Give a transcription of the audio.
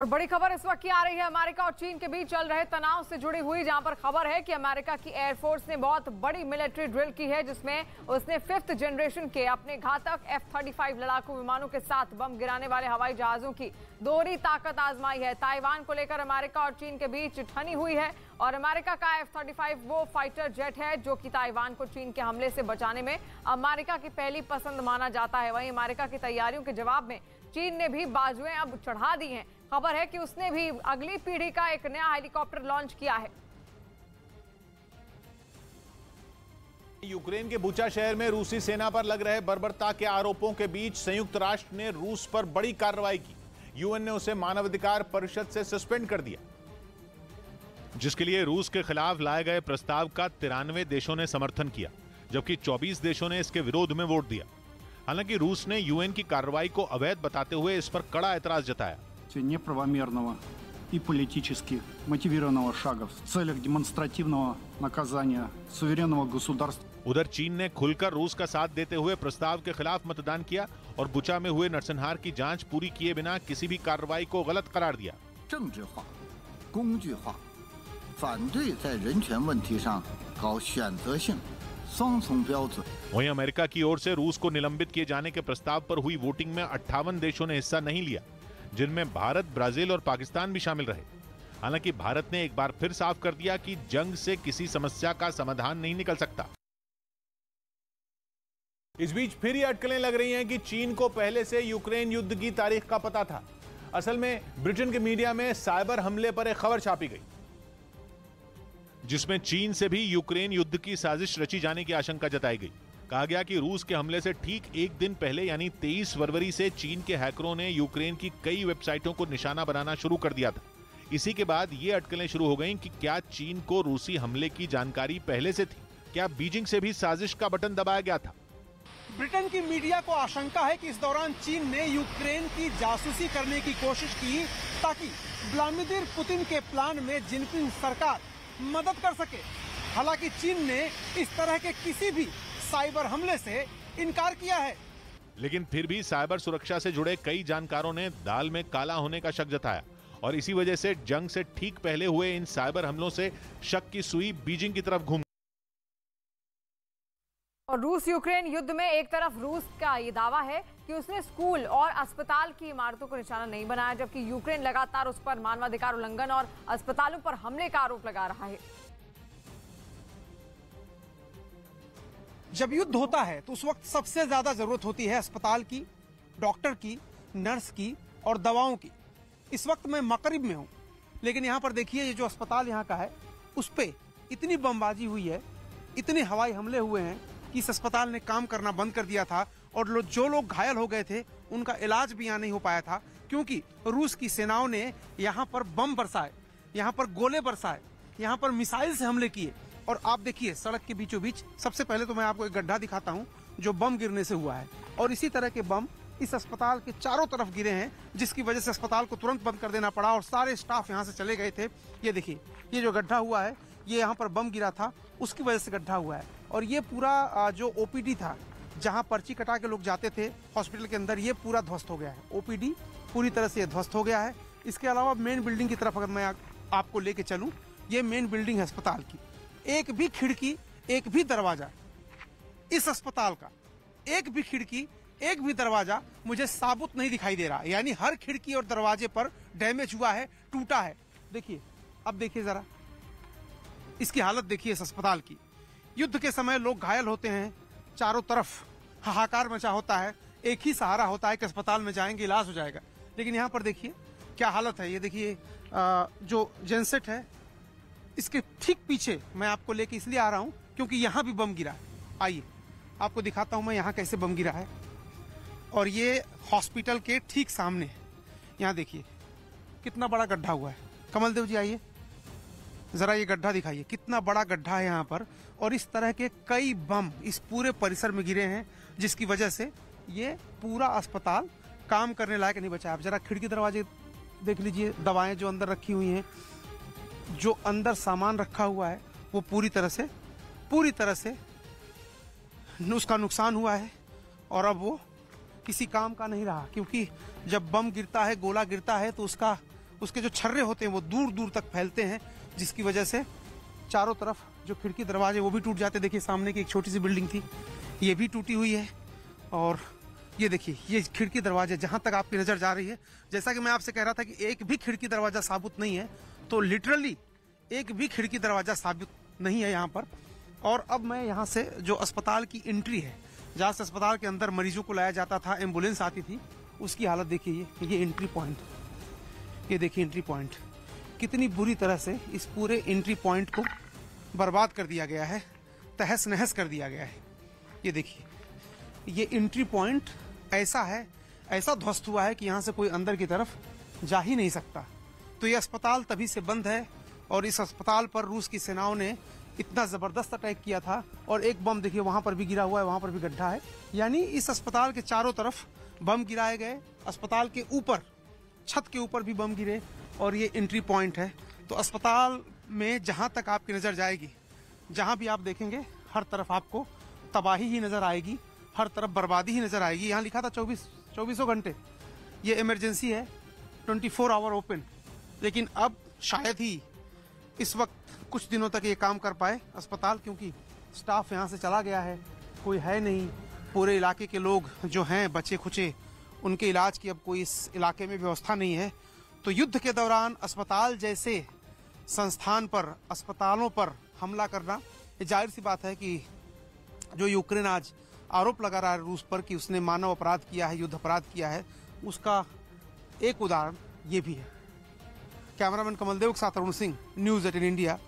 और बड़ी खबर इस वक्त की आ रही है अमेरिका और चीन के बीच चल रहे तनाव से जुड़ी हुई, जहां पर खबर है कि अमेरिका की एयरफोर्स ने बहुत बड़ी मिलिट्री ड्रिल की है, जिसमें उसने 5th जनरेशन के अपने घातक F-35 लड़ाकू विमानों के साथ बम गिराने वाले हवाई जहाजों की दोहरी ताकत आजमाई है। ताइवान को लेकर अमेरिका और चीन के बीच ठनी हुई है और अमेरिका का F-35 वो फाइटर जेट है जो कि ताइवान को चीन के हमले से बचाने में अमेरिका की पहली पसंद माना जाता है। वहीं अमेरिका की तैयारियों के जवाब में चीन ने भी बाजुएं अब चढ़ा दी हैं। खबर है कि उसने भी अगली पीढ़ी का एक नया हेलीकॉप्टर लॉन्च किया है। यूक्रेन के बुचा शहर में रूसी सेना पर लग रहे बर्बरता के आरोपों के बीच संयुक्त राष्ट्र ने रूस पर बड़ी कार्रवाई की। यूएन ने उसे मानवाधिकार परिषद से सस्पेंड कर दिया, जिसके लिए रूस के खिलाफ लाए गए प्रस्ताव का 93 देशों ने समर्थन किया, जबकि 24 देशों ने इसके विरोध में वोट दिया। हालांकि रूस ने यूएन की कार्रवाई को अवैध बताते हुए इस पर कड़ा एतराज जताया। Неправомерного и политически мотивированного шага в целях демонстративного наказания суверенного государства. उधर चीन ने खुलकर रूस का साथ देते हुए प्रस्ताव के खिलाफ मतदान किया और बुचा में हुए नरसंहार की जांच पूरी किए बिना किसी भी कार्रवाई को गलत करार दिया। 政治化、工具化，反对在人权问题上搞选择性、双重标准。 वहीं अमेरिका की ओर से रूस को निलंबित किए जाने के प्रस्ताव पर हुई वोटिंग में 58 देशों ने हिस्सा नहीं लिया, जिनमें भारत, ब्राजील और पाकिस्तान भी शामिल रहे। हालांकि भारत ने एक बार फिर साफ कर दिया कि जंग से किसी समस्या का समाधान नहीं निकल सकता। इस बीच फिर ये अटकलें लग रही हैं कि चीन को पहले से यूक्रेन युद्ध की तारीख का पता था। असल में ब्रिटेन के मीडिया में साइबर हमले पर एक खबर छापी गई, जिसमें चीन से भी यूक्रेन युद्ध की साजिश रची जाने की आशंका जताई गई। कहा गया कि रूस के हमले से ठीक एक दिन पहले यानी 23 फरवरी से चीन के हैकरों ने यूक्रेन की कई वेबसाइटों को निशाना बनाना शुरू कर दिया था। इसी के बाद ये अटकलें शुरू हो गईं कि क्या चीन को रूसी हमले की जानकारी पहले से थी? क्या बीजिंग से भी साजिश का बटन दबाया गया था? ब्रिटेन की मीडिया को आशंका है कि इस दौरान चीन ने यूक्रेन की जासूसी करने की कोशिश की ताकि व्लादिमीर पुतिन के प्लान में जिनपिंग सरकार मदद कर सके। हालांकि चीन ने इस तरह के किसी भी साइबर हमले से इनकार किया है, लेकिन फिर भी साइबर सुरक्षा से जुड़े कई जानकारों ने दाल में काला होने का शक जताया और इसी वजह से जंग से ठीक पहले हुए इन साइबर हमलों से शक की सुई बीजिंग की तरफ घूम। और रूस यूक्रेन युद्ध में एक तरफ रूस का ये दावा है कि उसने स्कूल और अस्पताल की इमारतों को निशाना नहीं बनाया, जबकि यूक्रेन लगातार उस पर मानवाधिकार उल्लंघन और अस्पतालों पर हमले का आरोप लगा रहा है। जब युद्ध होता है तो उस वक्त सबसे ज्यादा जरूरत होती है अस्पताल की, डॉक्टर की, नर्स की और दवाओं की। इस वक्त मैं मकरिब में हूं, लेकिन यहाँ पर देखिए ये जो अस्पताल यहाँ का है उस पे इतनी बमबाजी हुई है, इतने हवाई हमले हुए हैं कि इस अस्पताल ने काम करना बंद कर दिया था और जो लोग घायल हो गए थे उनका इलाज भी यहाँ नहीं हो पाया था, क्योंकि रूस की सेनाओं ने यहाँ पर बम बरसाए, यहाँ पर गोले बरसाए, यहाँ पर मिसाइल से हमले किए। और आप देखिए सड़क के बीचों बीच, सबसे पहले तो मैं आपको एक गड्ढा दिखाता हूं जो बम गिरने से हुआ है, और इसी तरह के बम इस अस्पताल के चारों तरफ गिरे हैं, जिसकी वजह से अस्पताल को तुरंत बंद कर देना पड़ा और सारे स्टाफ यहां से चले गए थे। ये देखिए ये जो गड्ढा हुआ है, ये यहाँ पर बम गिरा था, उसकी वजह से गड्ढा हुआ है। और ये पूरा जो ओपीडी था, जहाँ पर्ची कटा के लोग जाते थे हॉस्पिटल के अंदर, ये पूरा ध्वस्त हो गया है। ओपीडी पूरी तरह से ध्वस्त हो गया है। इसके अलावा मेन बिल्डिंग की तरफ अगर मैं आपको लेके चलूँ, ये मेन बिल्डिंग है अस्पताल की। एक भी खिड़की, एक भी दरवाजा इस अस्पताल का, एक भी खिड़की, एक भी दरवाजा मुझे साबुत नहीं दिखाई दे रहा। यानी हर खिड़की और दरवाजे पर डैमेज हुआ है, टूटा है। देखिए, अब देखिए जरा इसकी हालत देखिए इस अस्पताल की। युद्ध के समय लोग घायल होते हैं, चारों तरफ हाहाकार मचा होता है, एक ही सहारा होता है कि अस्पताल में जाएंगे इलाज हो जाएगा। लेकिन यहाँ पर देखिए क्या हालत है। ये देखिए जो जेनसेट है, इसके ठीक पीछे मैं आपको लेके इसलिए आ रहा हूं क्योंकि यहां भी बम गिरा है। आइए आपको दिखाता हूं मैं यहां कैसे बम गिरा है। और ये हॉस्पिटल के ठीक सामने है। यहां देखिए कितना बड़ा गड्ढा हुआ है। कमलदेव जी आइए जरा, ये गड्ढा दिखाइए, कितना बड़ा गड्ढा है यहाँ पर। और इस तरह के कई बम इस पूरे परिसर में गिरे हैं, जिसकी वजह से ये पूरा अस्पताल काम करने लायक नहीं बचा। आप जरा खिड़की दरवाजे देख लीजिए, दवाएं जो अंदर रखी हुई हैं, जो अंदर सामान रखा हुआ है वो पूरी तरह से उसका नुकसान हुआ है और अब वो किसी काम का नहीं रहा। क्योंकि जब बम गिरता है, गोला गिरता है, तो उसका उसके जो छर्रे होते हैं वो दूर दूर तक फैलते हैं, जिसकी वजह से चारों तरफ जो खिड़की दरवाजे वो भी टूट जाते। देखिए सामने की एक छोटी सी बिल्डिंग थी, ये भी टूटी हुई है। और ये देखिए ये खिड़की दरवाजे जहां तक आपकी नजर जा रही है, जैसा कि मैं आपसे कह रहा था कि एक भी खिड़की दरवाजा साबुत नहीं है, तो लिटरली एक भी खिड़की दरवाजा साबित नहीं है यहाँ पर। और अब मैं यहाँ से जो अस्पताल की एंट्री है, जहाँ से अस्पताल के अंदर मरीजों को लाया जाता था, एम्बुलेंस आती थी, उसकी हालत देखिए। ये एंट्री पॉइंट, ये देखिए एंट्री पॉइंट कितनी बुरी तरह से इस पूरे एंट्री पॉइंट को बर्बाद कर दिया गया है, तहस नहस कर दिया गया है। ये देखिए ये एंट्री पॉइंट ऐसा है, ऐसा ध्वस्त हुआ है कि यहाँ से कोई अंदर की तरफ जा ही नहीं सकता। तो ये अस्पताल तभी से बंद है और इस अस्पताल पर रूस की सेनाओं ने इतना ज़बरदस्त अटैक किया था। और एक बम देखिए वहाँ पर भी गिरा हुआ है, वहाँ पर भी गड्ढा है। यानी इस अस्पताल के चारों तरफ बम गिराए गए, अस्पताल के ऊपर छत के ऊपर भी बम गिरे। और ये एंट्री पॉइंट है। तो अस्पताल में जहाँ तक आपकी नज़र जाएगी, जहाँ भी आप देखेंगे, हर तरफ आपको तबाही ही नज़र आएगी, हर तरफ बर्बादी ही नज़र आएगी। यहाँ लिखा था 24 घंटे, ये इमरजेंसी है, 24 आवर ओपन। लेकिन अब शायद ही इस वक्त कुछ दिनों तक ये काम कर पाए अस्पताल, क्योंकि स्टाफ यहाँ से चला गया है, कोई है नहीं। पूरे इलाके के लोग जो हैं बचे खुचे, उनके इलाज की अब कोई इस इलाके में व्यवस्था नहीं है। तो युद्ध के दौरान अस्पताल जैसे संस्थान पर, अस्पतालों पर हमला करना, ये जाहिर सी बात है कि जो यूक्रेन आज आरोप लगा रहा है रूस पर कि उसने मानव अपराध किया है, युद्ध अपराध किया है, उसका एक उदाहरण ये भी है। कैमरामैन कमल देव के साथ अरुण सिंह, न्यूज़ 18 इंडिया,